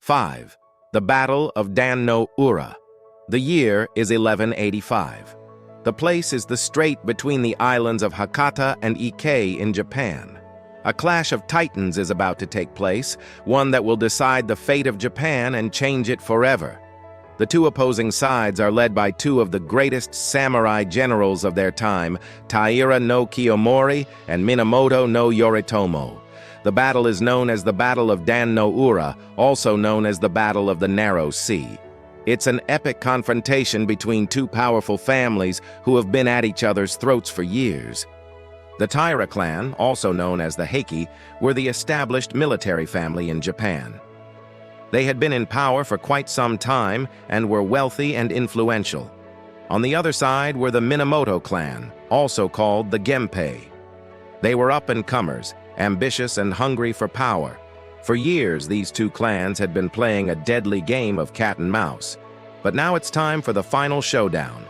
5. The Battle of Dan no Ura. The year is 1185. The place is the strait between the islands of Hakata and Ike in Japan. A clash of titans is about to take place, one that will decide the fate of Japan and change it forever. The two opposing sides are led by two of the greatest samurai generals of their time, Taira no Kiyomori and Minamoto no Yoritomo. The battle is known as the Battle of Dan no Ura, also known as the Battle of the Narrow Sea. It's an epic confrontation between two powerful families who have been at each other's throats for years. The Taira clan, also known as the Heike, were the established military family in Japan. They had been in power for quite some time and were wealthy and influential. On the other side were the Minamoto clan, also called the Genpei. They were up-and-comers, ambitious and hungry for power. For years, these two clans had been playing a deadly game of cat and mouse. But now it's time for the final showdown.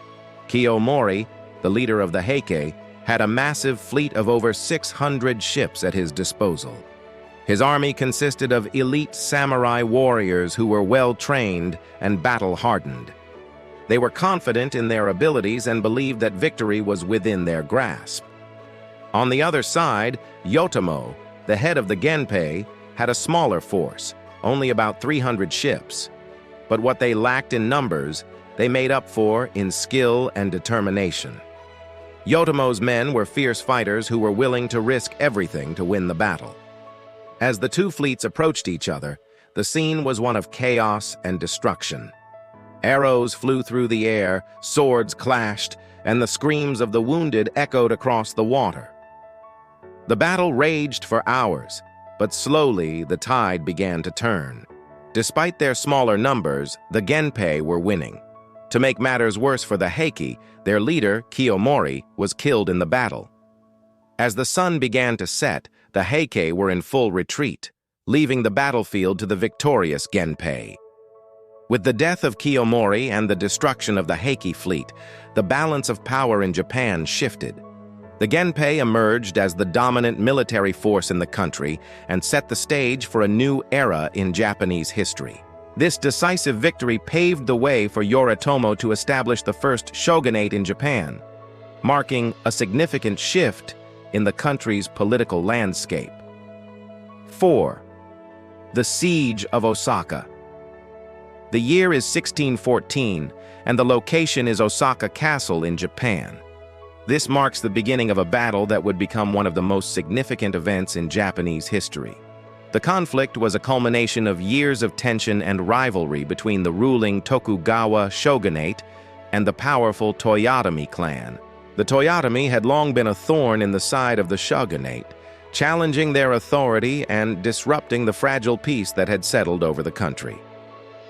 Kiyomori, the leader of the Heike, had a massive fleet of over 600 ships at his disposal. His army consisted of elite samurai warriors who were well-trained and battle-hardened. They were confident in their abilities and believed that victory was within their grasp. On the other side, Yotomo, the head of the Genpei, had a smaller force, only about 300 ships. But what they lacked in numbers, they made up for in skill and determination. Yotomo's men were fierce fighters who were willing to risk everything to win the battle. As the two fleets approached each other, the scene was one of chaos and destruction. Arrows flew through the air, swords clashed, and the screams of the wounded echoed across the water. The battle raged for hours, but slowly the tide began to turn. Despite their smaller numbers, the Genpei were winning. To make matters worse for the Heike, their leader, Kiyomori, was killed in the battle. As the sun began to set, the Heike were in full retreat, leaving the battlefield to the victorious Genpei. With the death of Kiyomori and the destruction of the Heike fleet, the balance of power in Japan shifted. The Genpei emerged as the dominant military force in the country and set the stage for a new era in Japanese history. This decisive victory paved the way for Yoritomo to establish the first shogunate in Japan, marking a significant shift in the country's political landscape. 4. The Siege of Osaka. The year is 1614, and the location is Osaka Castle in Japan. This marks the beginning of a battle that would become one of the most significant events in Japanese history. The conflict was a culmination of years of tension and rivalry between the ruling Tokugawa shogunate and the powerful Toyotomi clan. The Toyotomi had long been a thorn in the side of the shogunate, challenging their authority and disrupting the fragile peace that had settled over the country.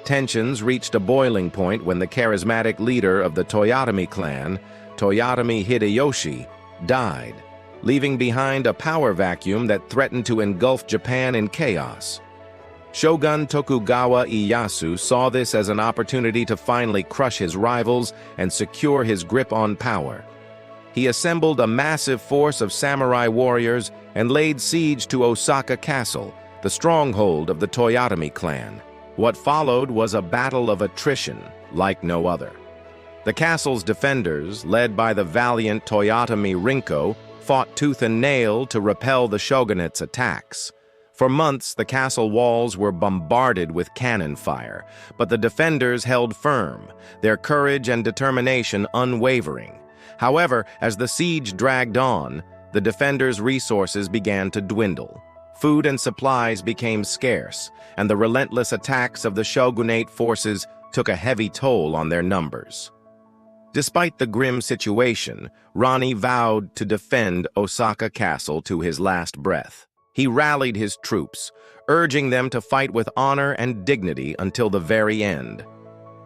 Tensions reached a boiling point when the charismatic leader of the Toyotomi clan, Toyotomi Hideyoshi, died, leaving behind a power vacuum that threatened to engulf Japan in chaos. Shogun Tokugawa Ieyasu saw this as an opportunity to finally crush his rivals and secure his grip on power. He assembled a massive force of samurai warriors and laid siege to Osaka Castle, the stronghold of the Toyotomi clan. What followed was a battle of attrition like no other. The castle's defenders, led by the valiant Toyotomi Rinko, fought tooth and nail to repel the shogunate's attacks. For months, the castle walls were bombarded with cannon fire, but the defenders held firm, their courage and determination unwavering. However, as the siege dragged on, the defenders' resources began to dwindle. Food and supplies became scarce, and the relentless attacks of the shogunate forces took a heavy toll on their numbers. Despite the grim situation, Rani vowed to defend Osaka Castle to his last breath. He rallied his troops, urging them to fight with honor and dignity until the very end.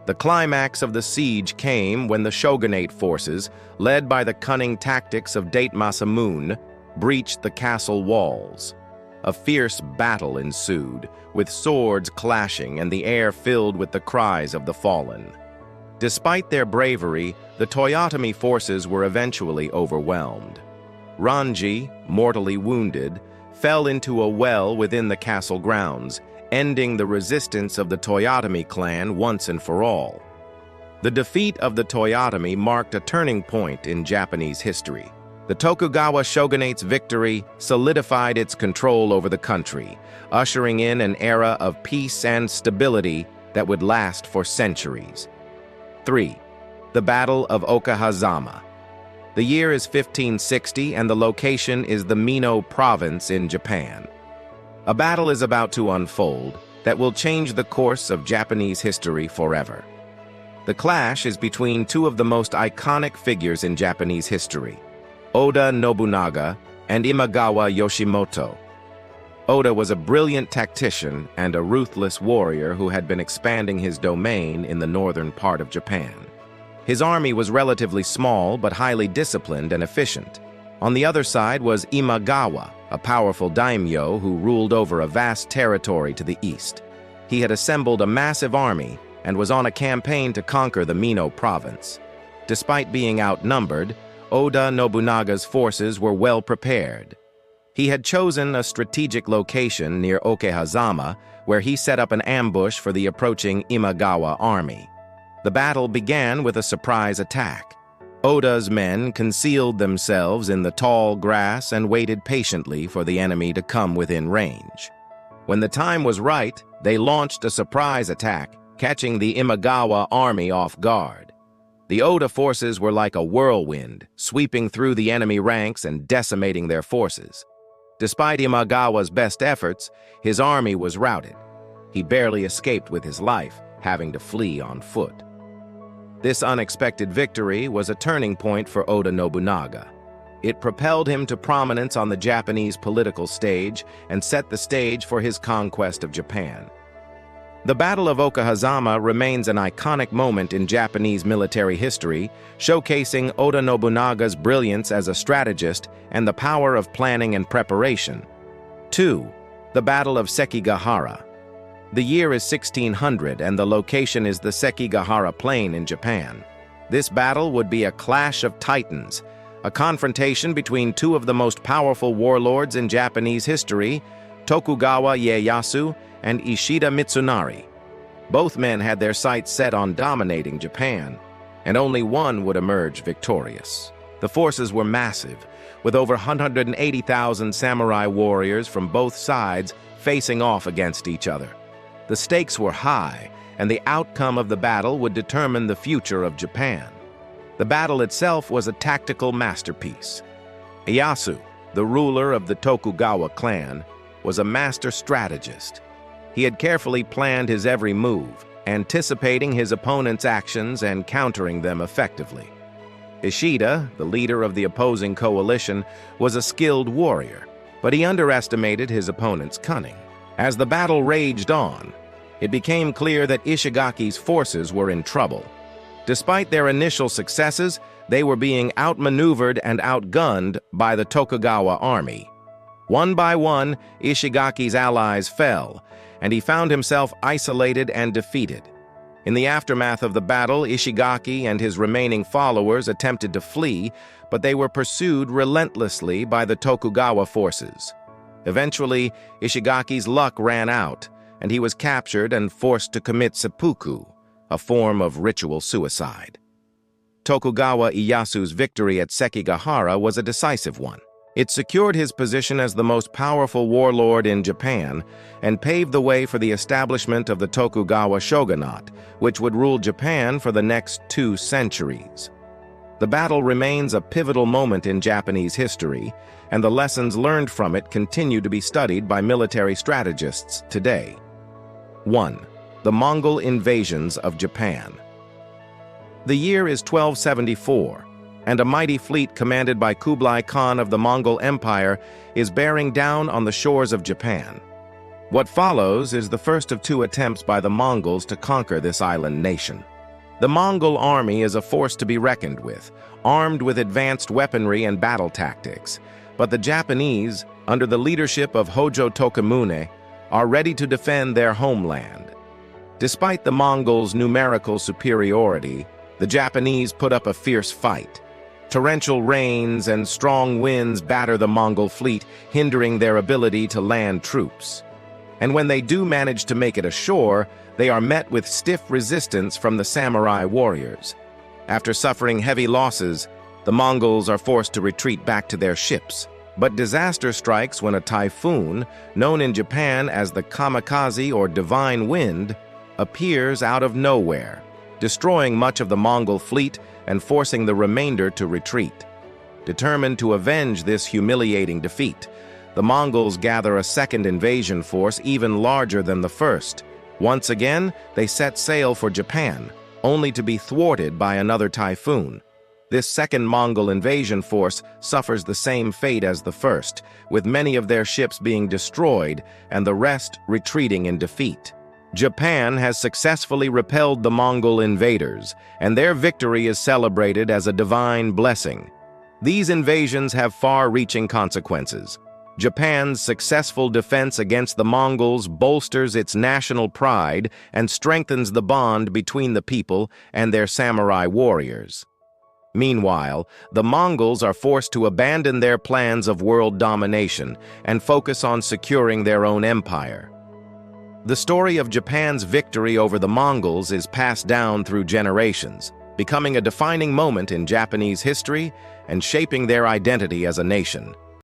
The climax of the siege came when the shogunate forces, led by the cunning tactics of Date Masamune, breached the castle walls. A fierce battle ensued, with swords clashing and the air filled with the cries of the fallen. Despite their bravery, the Toyotomi forces were eventually overwhelmed. Ranji, mortally wounded, fell into a well within the castle grounds, ending the resistance of the Toyotomi clan once and for all. The defeat of the Toyotomi marked a turning point in Japanese history. The Tokugawa shogunate's victory solidified its control over the country, ushering in an era of peace and stability that would last for centuries. 3. The Battle of Okahazama. The year is 1560 and the location is the Mino province in Japan. A battle is about to unfold that will change the course of Japanese history forever. The clash is between two of the most iconic figures in Japanese history, Oda Nobunaga and Imagawa Yoshimoto. Oda was a brilliant tactician and a ruthless warrior who had been expanding his domain in the northern part of Japan. His army was relatively small but highly disciplined and efficient. On the other side was Imagawa, a powerful daimyo who ruled over a vast territory to the east. He had assembled a massive army and was on a campaign to conquer the Mino province. Despite being outnumbered, Oda Nobunaga's forces were well prepared. He had chosen a strategic location near Okehazama, where he set up an ambush for the approaching Imagawa army. The battle began with a surprise attack. Oda's men concealed themselves in the tall grass and waited patiently for the enemy to come within range. When the time was right, they launched a surprise attack, catching the Imagawa army off guard. The Oda forces were like a whirlwind, sweeping through the enemy ranks and decimating their forces. Despite Imagawa's best efforts, his army was routed. He barely escaped with his life, having to flee on foot. This unexpected victory was a turning point for Oda Nobunaga. It propelled him to prominence on the Japanese political stage and set the stage for his conquest of Japan. The Battle of Okahazama remains an iconic moment in Japanese military history, showcasing Oda Nobunaga's brilliance as a strategist and the power of planning and preparation. 2. The Battle of Sekigahara. The year is 1600 and the location is the Sekigahara Plain in Japan. This battle would be a clash of titans, a confrontation between two of the most powerful warlords in Japanese history, Tokugawa Ieyasu and Ishida Mitsunari. Both men had their sights set on dominating Japan, and only one would emerge victorious. The forces were massive, with over 180,000 samurai warriors from both sides facing off against each other. The stakes were high, and the outcome of the battle would determine the future of Japan. The battle itself was a tactical masterpiece. Ieyasu, the ruler of the Tokugawa clan, was a master strategist. He had carefully planned his every move, anticipating his opponent's actions and countering them effectively. Ishida, the leader of the opposing coalition, was a skilled warrior, but he underestimated his opponent's cunning. As the battle raged on, it became clear that Ishigaki's forces were in trouble. Despite their initial successes, they were being outmaneuvered and outgunned by the Tokugawa army. One by one, Ishigaki's allies fell, and he found himself isolated and defeated. In the aftermath of the battle, Ishigaki and his remaining followers attempted to flee, but they were pursued relentlessly by the Tokugawa forces. Eventually, Ishigaki's luck ran out, and he was captured and forced to commit seppuku, a form of ritual suicide. Tokugawa Ieyasu's victory at Sekigahara was a decisive one. It secured his position as the most powerful warlord in Japan and paved the way for the establishment of the Tokugawa shogunate, which would rule Japan for the next 2 centuries. The battle remains a pivotal moment in Japanese history, and the lessons learned from it continue to be studied by military strategists today. 1. The Mongol invasions of Japan. The year is 1274. And a mighty fleet commanded by Kublai Khan of the Mongol Empire is bearing down on the shores of Japan. What follows is the first of 2 attempts by the Mongols to conquer this island nation. The Mongol army is a force to be reckoned with, armed with advanced weaponry and battle tactics, but the Japanese, under the leadership of Hojo Tokimune, are ready to defend their homeland. Despite the Mongols' numerical superiority, the Japanese put up a fierce fight. Torrential rains and strong winds batter the Mongol fleet, hindering their ability to land troops. and when they do manage to make it ashore, they are met with stiff resistance from the samurai warriors. After suffering heavy losses, the Mongols are forced to retreat back to their ships. But disaster strikes when a typhoon, known in Japan as the kamikaze or divine wind, appears out of nowhere, destroying much of the Mongol fleet and forcing the remainder to retreat. Determined to avenge this humiliating defeat, the Mongols gather a second invasion force even larger than the first. Once again, they set sail for Japan, only to be thwarted by another typhoon. This second Mongol invasion force suffers the same fate as the first, with many of their ships being destroyed and the rest retreating in defeat. Japan has successfully repelled the Mongol invaders, and their victory is celebrated as a divine blessing. These invasions have far-reaching consequences. Japan's successful defense against the Mongols bolsters its national pride and strengthens the bond between the people and their samurai warriors. Meanwhile, the Mongols are forced to abandon their plans of world domination and focus on securing their own empire. The story of Japan's victory over the Mongols is passed down through generations, becoming a defining moment in Japanese history and shaping their identity as a nation.